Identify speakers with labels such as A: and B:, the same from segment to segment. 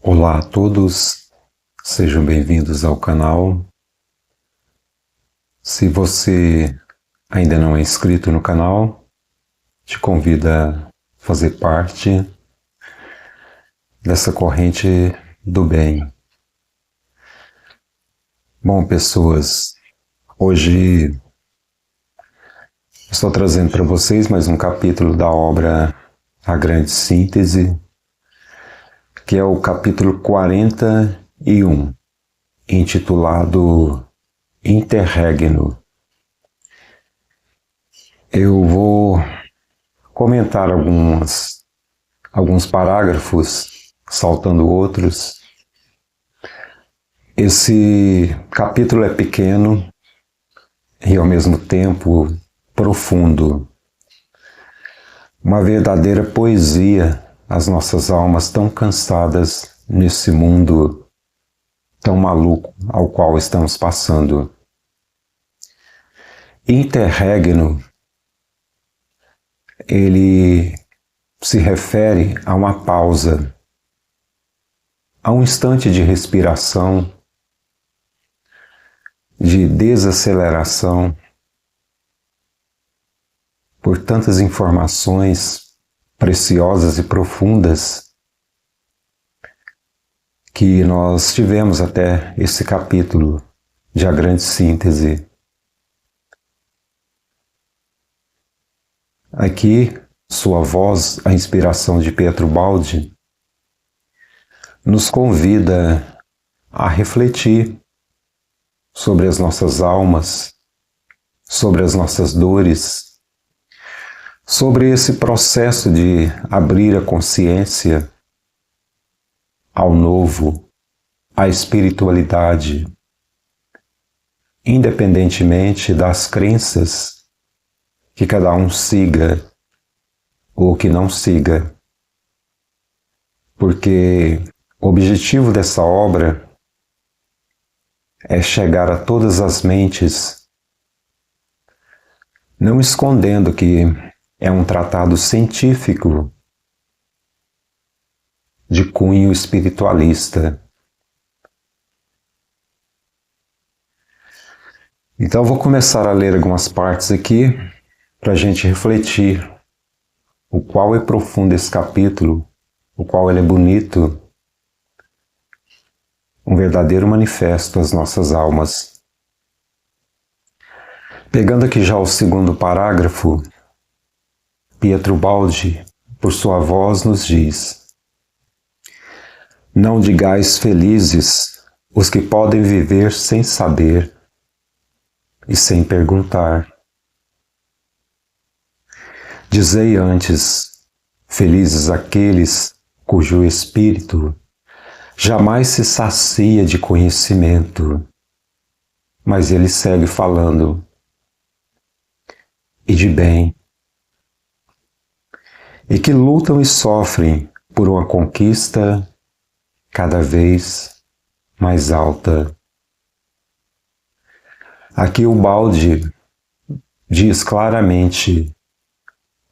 A: Olá a todos, sejam bem-vindos ao canal. Se você ainda não é inscrito no canal, te convido a fazer parte dessa corrente do bem. Bom, pessoas, hoje estou trazendo para vocês mais um capítulo da obra A Grande Síntese, que é o capítulo 41, intitulado Interregno. Eu vou comentar alguns parágrafos, saltando outros. Esse capítulo é pequeno e ao mesmo tempo profundo. Uma verdadeira poesia às nossas almas tão cansadas nesse mundo tão maluco ao qual estamos passando. Interregno, ele se refere a uma pausa, a um instante de respiração, de desaceleração, por tantas informações preciosas e profundas que nós tivemos até esse capítulo de A Grande Síntese. Aqui, sua voz, a inspiração de Pietro Baldi, nos convida a refletir sobre as nossas almas, sobre as nossas dores, sobre esse processo de abrir a consciência ao novo, à espiritualidade, independentemente das crenças que cada um siga ou que não siga, porque o objetivo dessa obra é chegar a todas as mentes, não escondendo que é um tratado científico de cunho espiritualista. Então vou começar a ler algumas partes aqui para a gente refletir o qual é profundo esse capítulo, o qual ele é bonito, um verdadeiro manifesto às nossas almas. Pegando aqui já o segundo parágrafo, Pietro Baldi, por sua voz, nos diz: não digais felizes os que podem viver sem saber e sem perguntar. Dizei antes, felizes aqueles cujo espírito jamais se sacia de conhecimento. Mas ele segue falando, e de bem, e que lutam e sofrem por uma conquista cada vez mais alta. Aqui o Baldi diz claramente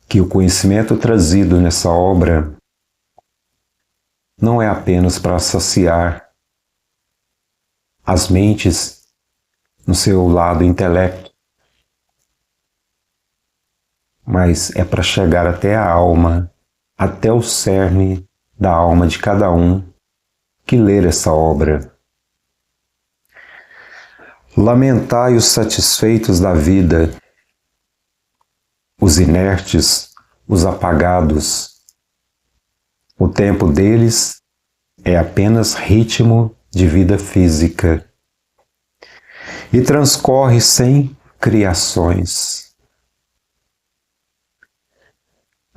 A: que o conhecimento trazido nessa obra não é apenas para saciar as mentes no seu lado intelecto, mas é para chegar até a alma, até o cerne da alma de cada um que ler essa obra. Lamentai os satisfeitos da vida, os inertes, os apagados. O tempo deles é apenas ritmo de vida física e transcorre sem criações.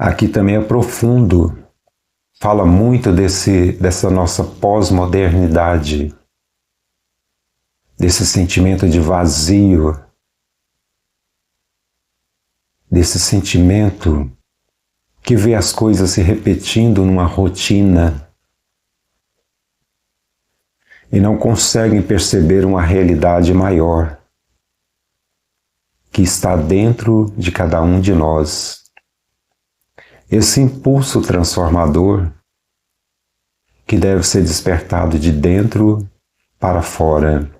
A: Aqui também é profundo, fala muito dessa nossa pós-modernidade, desse sentimento de vazio, desse sentimento que vê as coisas se repetindo numa rotina e não conseguem perceber uma realidade maior que está dentro de cada um de nós. Esse impulso transformador que deve ser despertado de dentro para fora.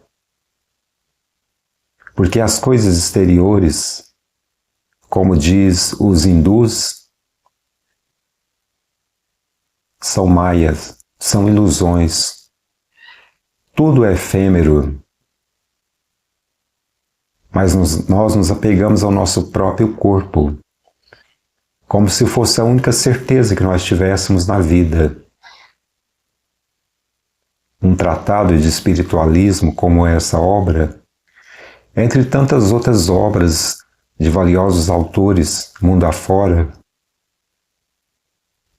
A: Porque as coisas exteriores, como diz os hindus, são maias, são ilusões. Tudo é efêmero. Mas nós nos apegamos ao nosso próprio corpo, como se fosse a única certeza que nós tivéssemos na vida. Um tratado de espiritualismo como essa obra, entre tantas outras obras de valiosos autores mundo afora,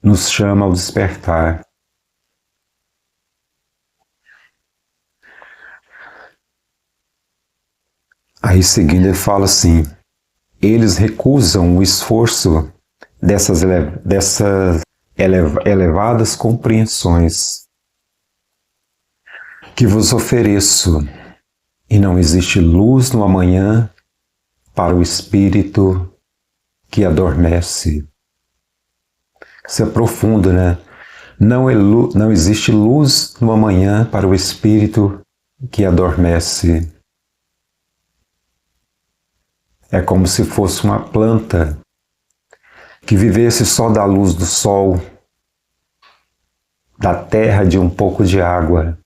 A: nos chama ao despertar. Aí seguindo ele fala assim, eles recusam o esforço dessas elevadas compreensões que vos ofereço, e não existe luz no amanhã para o espírito que adormece. Isso é profundo, né? Não existe luz no amanhã para o espírito que adormece. É como se fosse uma planta que vivesse só da luz do sol, da terra, de um pouco de água.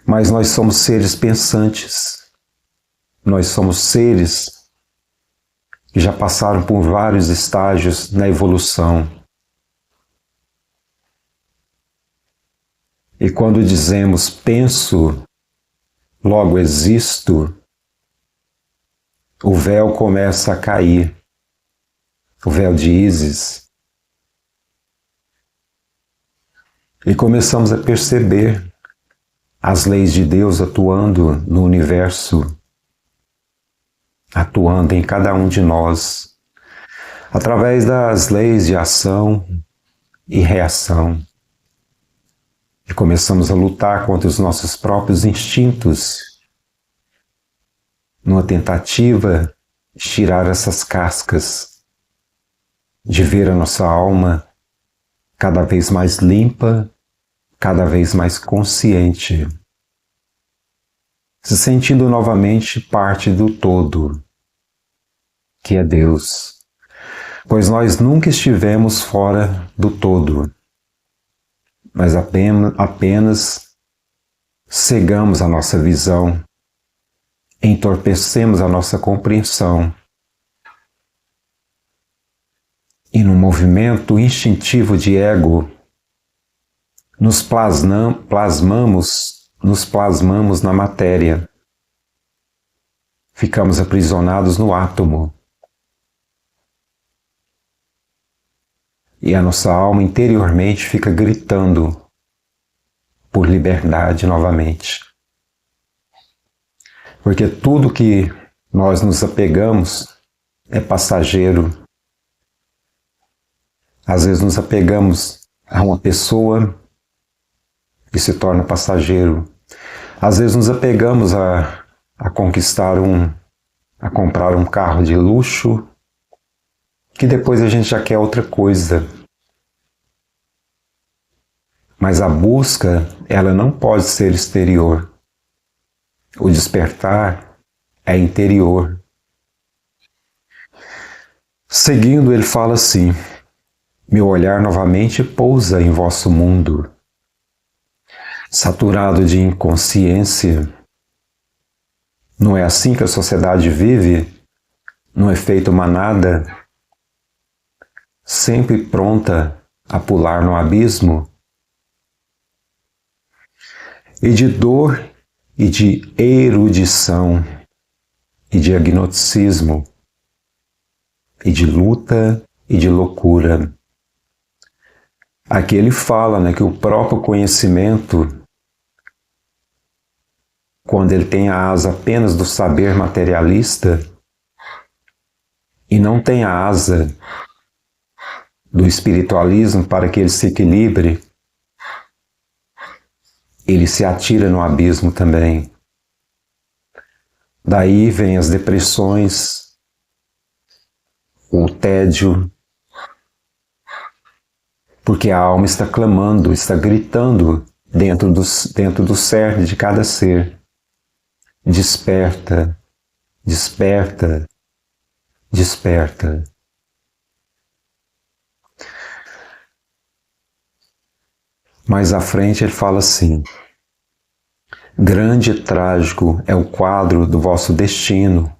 A: Mas nós somos seres pensantes. Nós somos seres que já passaram por vários estágios na evolução. E quando dizemos penso, logo existo, o véu começa a cair, o véu de Ísis. E começamos a perceber as leis de Deus atuando no universo, atuando em cada um de nós, através das leis de ação e reação. E começamos a lutar contra os nossos próprios instintos, numa tentativa de tirar essas cascas, de ver a nossa alma cada vez mais limpa, cada vez mais consciente, se sentindo novamente parte do todo, que é Deus, pois nós nunca estivemos fora do todo, mas apenas cegamos a nossa visão, entorpecemos a nossa compreensão e no movimento instintivo de ego nos plasmamos na matéria. Ficamos aprisionados no átomo. E a nossa alma interiormente fica gritando por liberdade novamente. Porque tudo que nós nos apegamos é passageiro. Às vezes nos apegamos a uma pessoa e se torna passageiro. Às vezes nos apegamos a comprar um carro de luxo, que depois a gente já quer outra coisa. Mas a busca, ela não pode ser exterior. O despertar é interior. Seguindo, ele fala assim, meu olhar novamente pousa em vosso mundo, saturado de inconsciência. Não é assim que a sociedade vive? No efeito manada, sempre pronta a pular no abismo? E de dor e de erudição, e de agnosticismo, e de luta e de loucura. Aqui ele fala, que o próprio conhecimento, quando ele tem a asa apenas do saber materialista, e não tem a asa do espiritualismo para que ele se equilibre, ele se atira no abismo também. Daí vem as depressões, o tédio, Porque a alma está clamando, está gritando dentro do cerne de cada ser. Desperta, desperta, desperta. Mais à frente ele fala assim: grande e trágico é o quadro do vosso destino,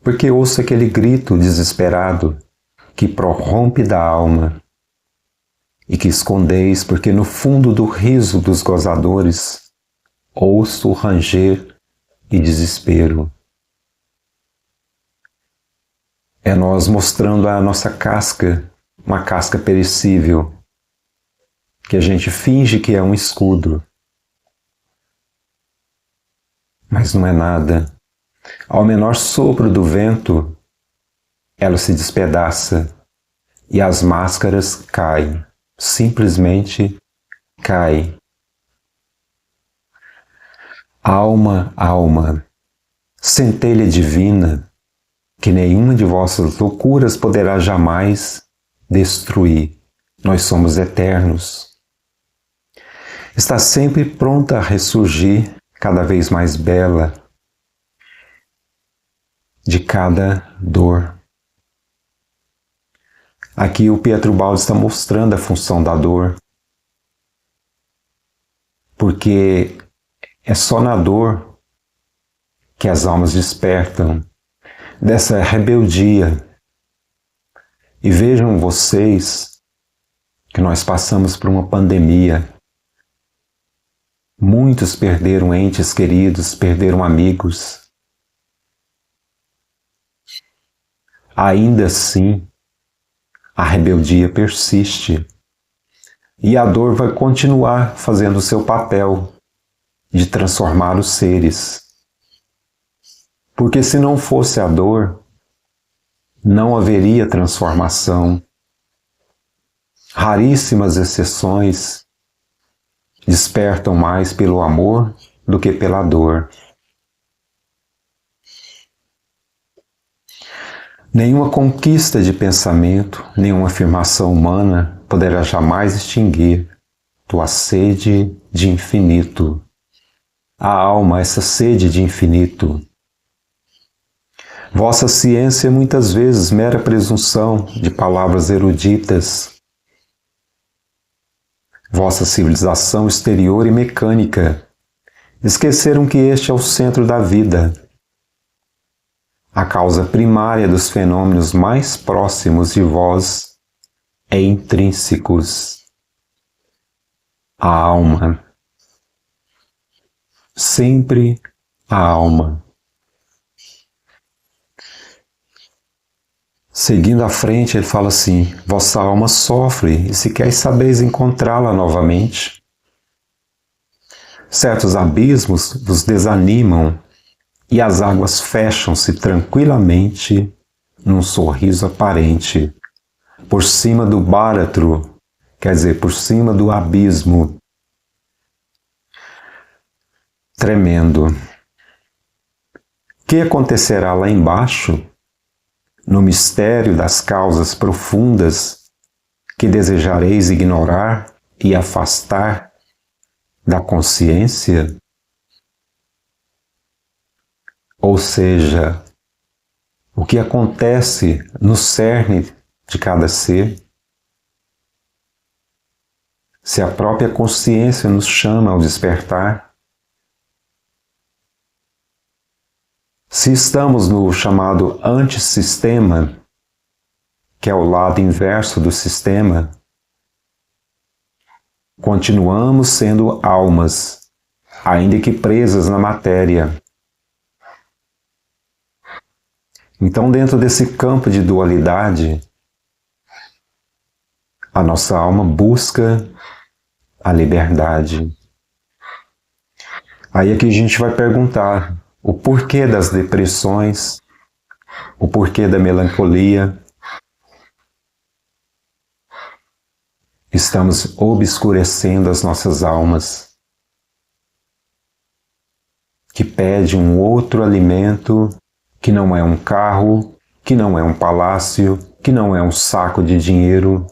A: porque ouço aquele grito desesperado que prorrompe da alma, e que escondeis, porque no fundo do riso dos gozadores ouço ranger e desespero. É nós mostrando a nossa casca, uma casca perecível, que a gente finge que é um escudo, mas não é nada. Ao menor sopro do vento, ela se despedaça e as máscaras caem, simplesmente caem. Alma, alma, centelha divina, que nenhuma de vossas loucuras poderá jamais destruir. Nós somos eternos. Está sempre pronta a ressurgir, cada vez mais bela, de cada dor. Aqui o Pietro Baldi está mostrando a função da dor, porque é só na dor que as almas despertam dessa rebeldia. E vejam vocês que nós passamos por uma pandemia. Muitos perderam entes queridos, perderam amigos. Ainda assim, a rebeldia persiste e a dor vai continuar fazendo o seu papel de transformar os seres. Porque se não fosse a dor, não haveria transformação. Raríssimas exceções despertam mais pelo amor do que pela dor. Nenhuma conquista de pensamento, nenhuma afirmação humana poderá jamais extinguir tua sede de infinito. A alma, essa sede de infinito. Vossa ciência é muitas vezes mera presunção de palavras eruditas. Vossa civilização exterior e mecânica esqueceram que este é o centro da vida, a causa primária dos fenômenos mais próximos de vós é intrínsecos. A alma. Sempre a alma. Seguindo à frente, ele fala assim: vossa alma sofre e se queres sabeis encontrá-la novamente. Certos abismos vos desanimam e as águas fecham-se tranquilamente num sorriso aparente, por cima do báratro, quer dizer, por cima do abismo. Tremendo. Que acontecerá lá embaixo? No mistério das causas profundas que desejareis ignorar e afastar da consciência? Ou seja, o que acontece no cerne de cada ser? Se a própria consciência nos chama ao despertar? Se estamos no chamado antissistema, que é o lado inverso do sistema, continuamos sendo almas, ainda que presas na matéria. Então, dentro desse campo de dualidade, a nossa alma busca a liberdade. Aí aqui a gente vai perguntar o porquê das depressões, o porquê da melancolia. Estamos obscurecendo as nossas almas, que pede um outro alimento, que não é um carro, que não é um palácio, que não é um saco de dinheiro.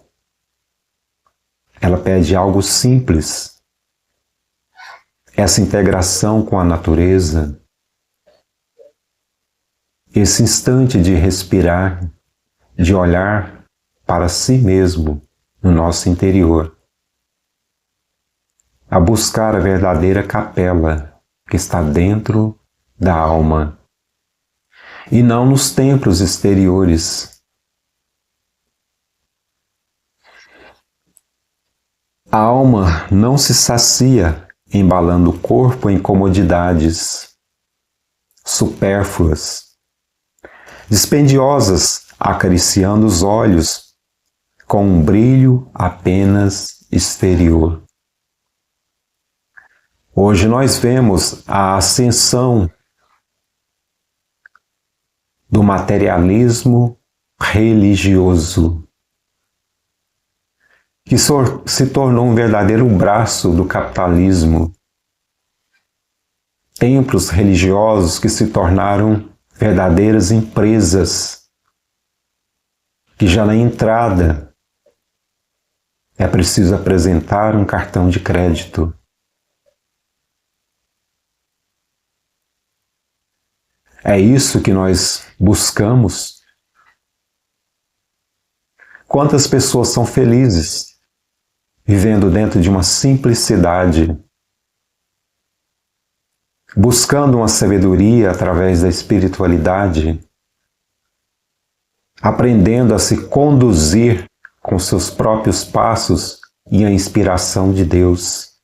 A: ela pede algo simples. Essa integração com a natureza, esse instante de respirar, de olhar para si mesmo no nosso interior, a buscar a verdadeira capela que está dentro da alma e não nos templos exteriores. A alma não se sacia embalando o corpo em comodidades supérfluas, dispendiosas, acariciando os olhos com um brilho apenas exterior. Hoje nós vemos a ascensão do materialismo religioso, que se tornou um verdadeiro braço do capitalismo. Templos religiosos que se tornaram verdadeiras empresas, que já na entrada é preciso apresentar um cartão de crédito. É isso que nós buscamos? Quantas pessoas são felizes vivendo dentro de uma simplicidade, buscando uma sabedoria através da espiritualidade, aprendendo a se conduzir com seus próprios passos e a inspiração de Deus.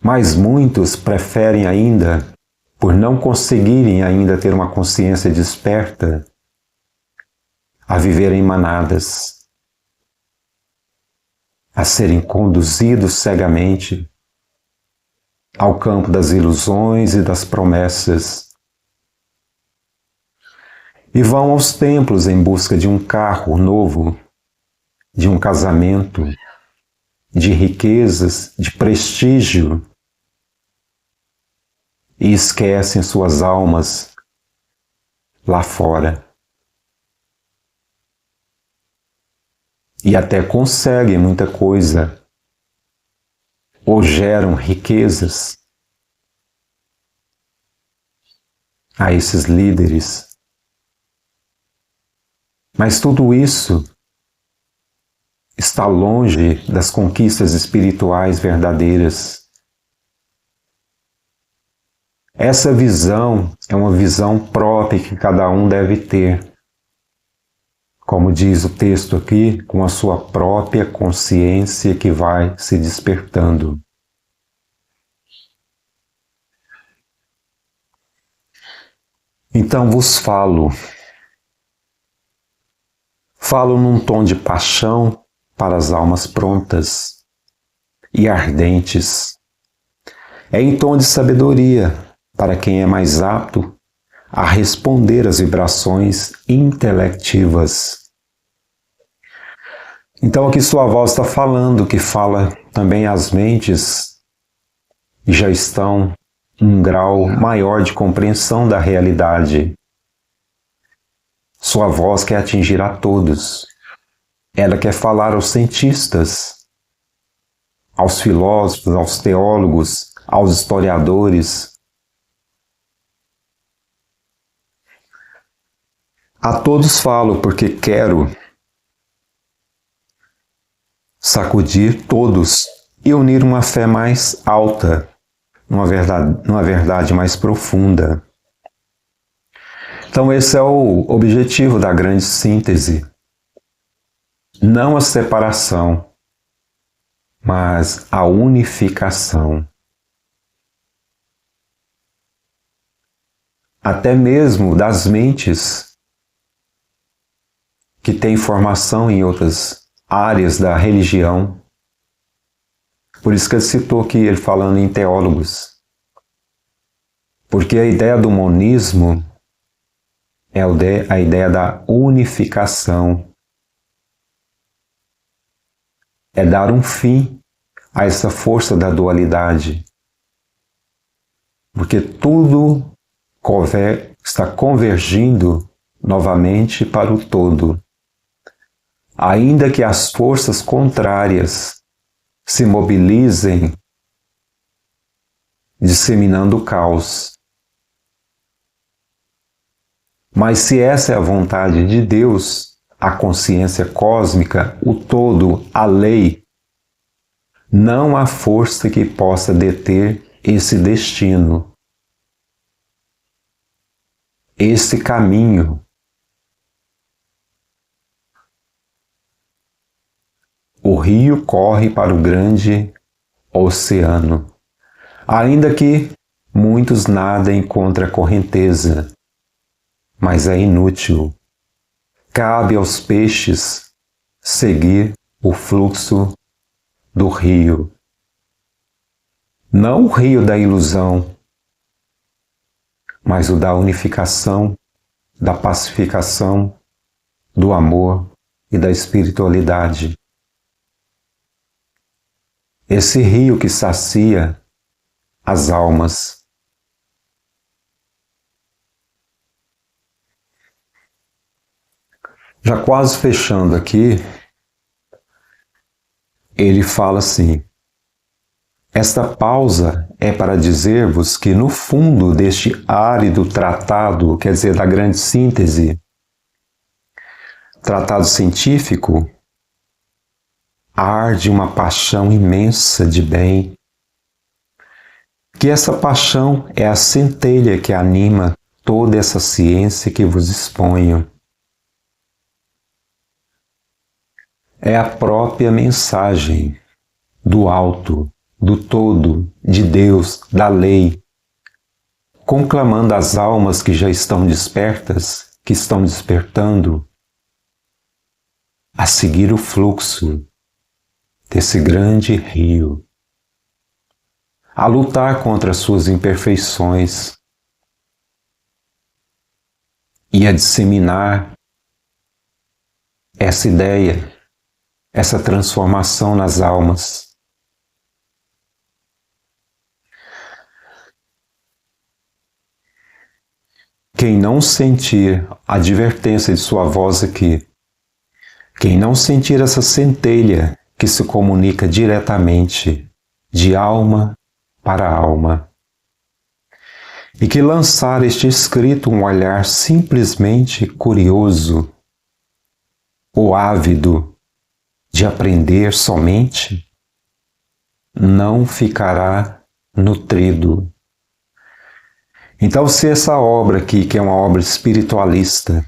A: Mas muitos preferem ainda, por não conseguirem ainda ter uma consciência desperta, a viver em manadas, a serem conduzidos cegamente ao campo das ilusões e das promessas. E vão aos templos em busca de um carro novo, de um casamento, de riquezas, de prestígio, e esquecem suas almas lá fora. E até conseguem muita coisa, ou geram riquezas a esses líderes. Mas tudo isso está longe das conquistas espirituais verdadeiras. Essa visão é uma visão própria que cada um deve ter. Como diz o texto aqui, com a sua própria consciência que vai se despertando. Então vos falo num tom de paixão para as almas prontas e ardentes. É em tom de sabedoria para quem é mais apto a responder às vibrações intelectivas. Então aqui sua voz está falando, que fala também às mentes que já estão em um grau maior de compreensão da realidade. Sua voz quer atingir a todos. Ela quer falar aos cientistas, aos filósofos, aos teólogos, aos historiadores. A todos falo porque quero sacudir todos e unir uma fé mais alta, numa verdade mais profunda. Então esse é o objetivo da grande síntese. Não a separação, mas a unificação. Até mesmo das mentes que têm formação em outras áreas da religião. Por isso que ele citou aqui, ele falando em teólogos. Porque a ideia do monismo é a ideia da unificação. É dar um fim a essa força da dualidade. Porque tudo está convergindo novamente para o todo. ainda que as forças contrárias se mobilizem, disseminando o caos. Mas se essa é a vontade de Deus, a consciência cósmica, o todo, a lei, não há força que possa deter esse destino, esse caminho. O rio corre para o grande oceano, ainda que muitos nadem contra a correnteza, mas é inútil. Cabe aos peixes seguir o fluxo do rio. Não o rio da ilusão, mas o da unificação, da pacificação, do amor e da espiritualidade. Esse rio que sacia as almas. Já quase fechando aqui, ele fala assim: esta pausa é para dizer-vos que no fundo deste árido tratado, quer dizer, da grande síntese, tratado científico, arde uma paixão imensa de bem, que essa paixão é a centelha que anima toda essa ciência que vos exponho. É a própria mensagem do alto, do todo, de Deus, da lei, conclamando as almas que já estão despertas, que estão despertando, a seguir o fluxo desse grande rio, a lutar contra as suas imperfeições e a disseminar essa ideia, essa transformação nas almas. Quem não sentir a advertência de sua voz aqui, quem não sentir essa centelha que se comunica diretamente de alma para alma, e que lançar este escrito um olhar simplesmente curioso ou ávido de aprender somente, não ficará nutrido. Então, se essa obra aqui, que é uma obra espiritualista,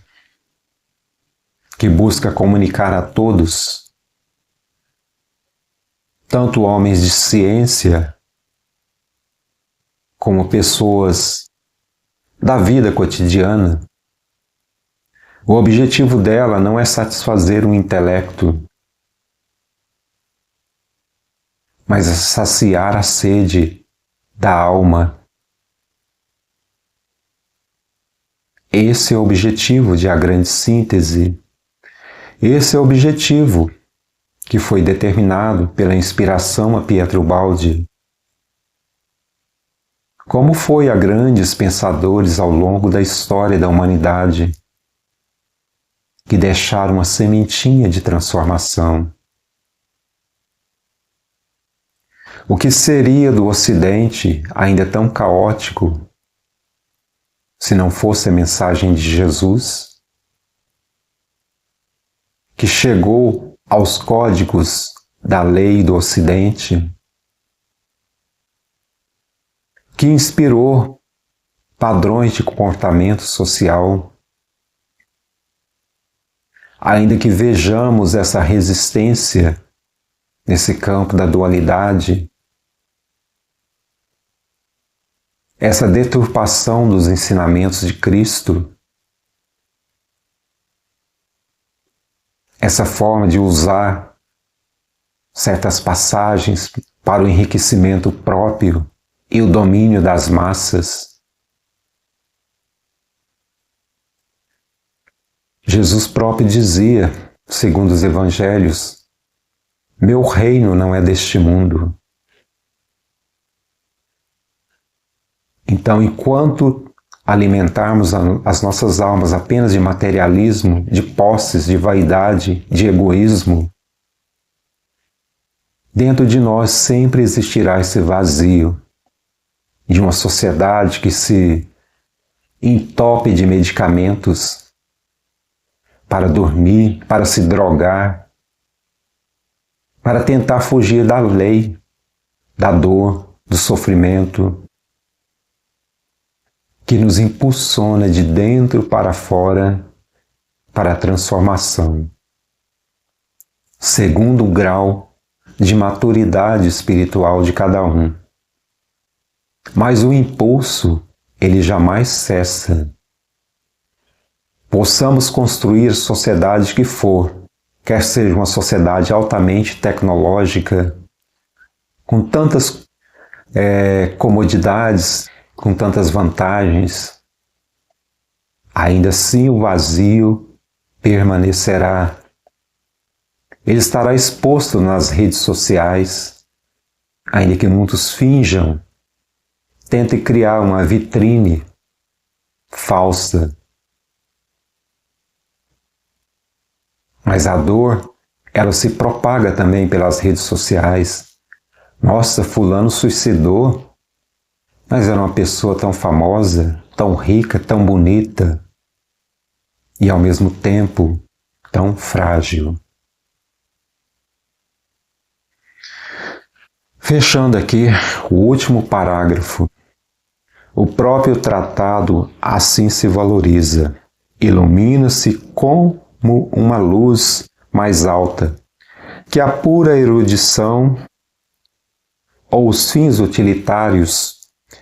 A: que busca comunicar a todos, tanto homens de ciência, como pessoas da vida cotidiana, o objetivo dela não é satisfazer o intelecto, mas é saciar a sede da alma. Esse é o objetivo de A Grande Síntese. Esse é o objetivo que foi determinado pela inspiração a Pietro Baldi. Como foi a grandes pensadores ao longo da história da humanidade que deixaram uma sementinha de transformação. O que seria do Ocidente, ainda tão caótico, se não fosse a mensagem de Jesus, que chegou aos códigos da lei do Ocidente, que inspirou padrões de comportamento social, ainda que vejamos essa resistência nesse campo da dualidade, essa deturpação dos ensinamentos de Cristo, essa forma de usar certas passagens para o enriquecimento próprio e o domínio das massas. Jesus próprio dizia, segundo os evangelhos, meu reino não é deste mundo. Então, enquanto alimentarmos as nossas almas apenas de materialismo, de posses, de vaidade, de egoísmo, dentro de nós sempre existirá esse vazio de uma sociedade que se entope de medicamentos para dormir, para se drogar, para tentar fugir da lei, da dor, do sofrimento, que nos impulsiona de dentro para fora para a transformação, segundo o grau de maturidade espiritual de cada um. Mas o impulso, ele jamais cessa. Possamos construir a sociedade que for, quer seja uma sociedade altamente tecnológica, com tantas comodidades, com tantas vantagens, ainda assim o vazio permanecerá. Ele estará exposto nas redes sociais, ainda que muitos finjam, tentem criar uma vitrine falsa. Mas a dor, ela se propaga também pelas redes sociais. Nossa, fulano suicidou, mas era uma pessoa tão famosa, tão rica, tão bonita e ao mesmo tempo tão frágil. Fechando aqui o último parágrafo. O próprio tratado assim se valoriza, ilumina-se como uma luz mais alta, que a pura erudição ou os fins utilitários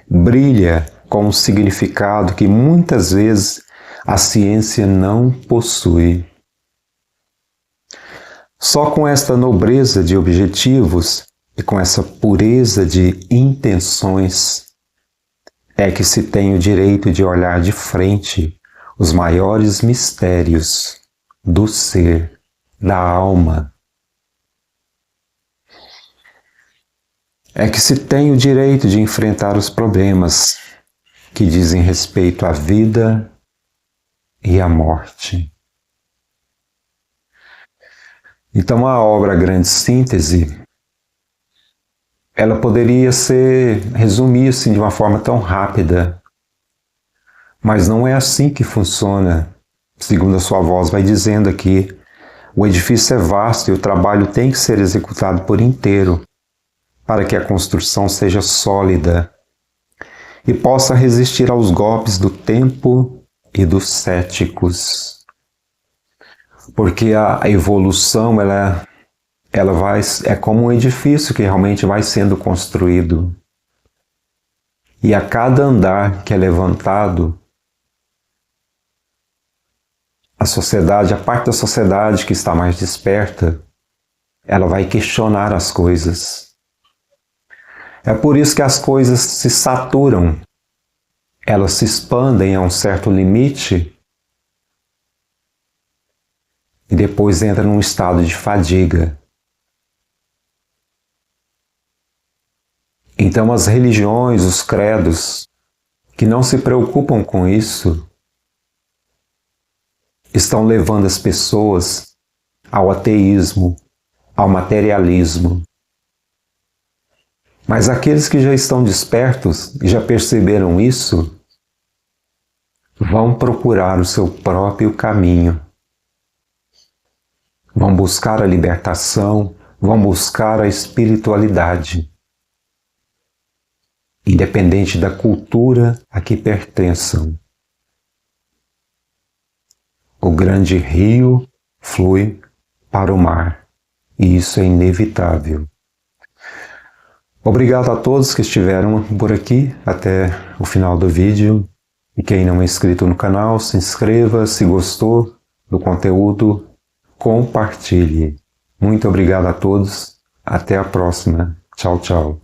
A: brilha com um significado que muitas vezes a ciência não possui. Só com esta nobreza de objetivos e com essa pureza de intenções é que se tem o direito de olhar de frente os maiores mistérios do ser, da alma. É que se tem o direito de enfrentar os problemas que dizem respeito à vida e à morte. Então a obra Grande Síntese, ela poderia resumir-se de uma forma tão rápida, mas não é assim que funciona. Segundo a sua voz vai dizendo aqui, o edifício é vasto e o trabalho tem que ser executado por inteiro para que a construção seja sólida e possa resistir aos golpes do tempo e dos céticos. Porque a evolução, ela é como um edifício que realmente vai sendo construído. E a cada andar que é levantado, a parte da sociedade que está mais desperta, ela vai questionar as coisas. É por isso que as coisas se saturam, elas se expandem a um certo limite e depois entram num estado de fadiga. Então as religiões, os credos, que não se preocupam com isso, estão levando as pessoas ao ateísmo, ao materialismo. Mas aqueles que já estão despertos e já perceberam isso, vão procurar o seu próprio caminho. Vão buscar a libertação, vão buscar a espiritualidade, independente da cultura a que pertençam. O grande rio flui para o mar, e isso é inevitável. Obrigado a todos que estiveram por aqui até o final do vídeo. E quem não é inscrito no canal, se inscreva. Se gostou do conteúdo, compartilhe. Muito obrigado a todos. Até a próxima. Tchau, tchau.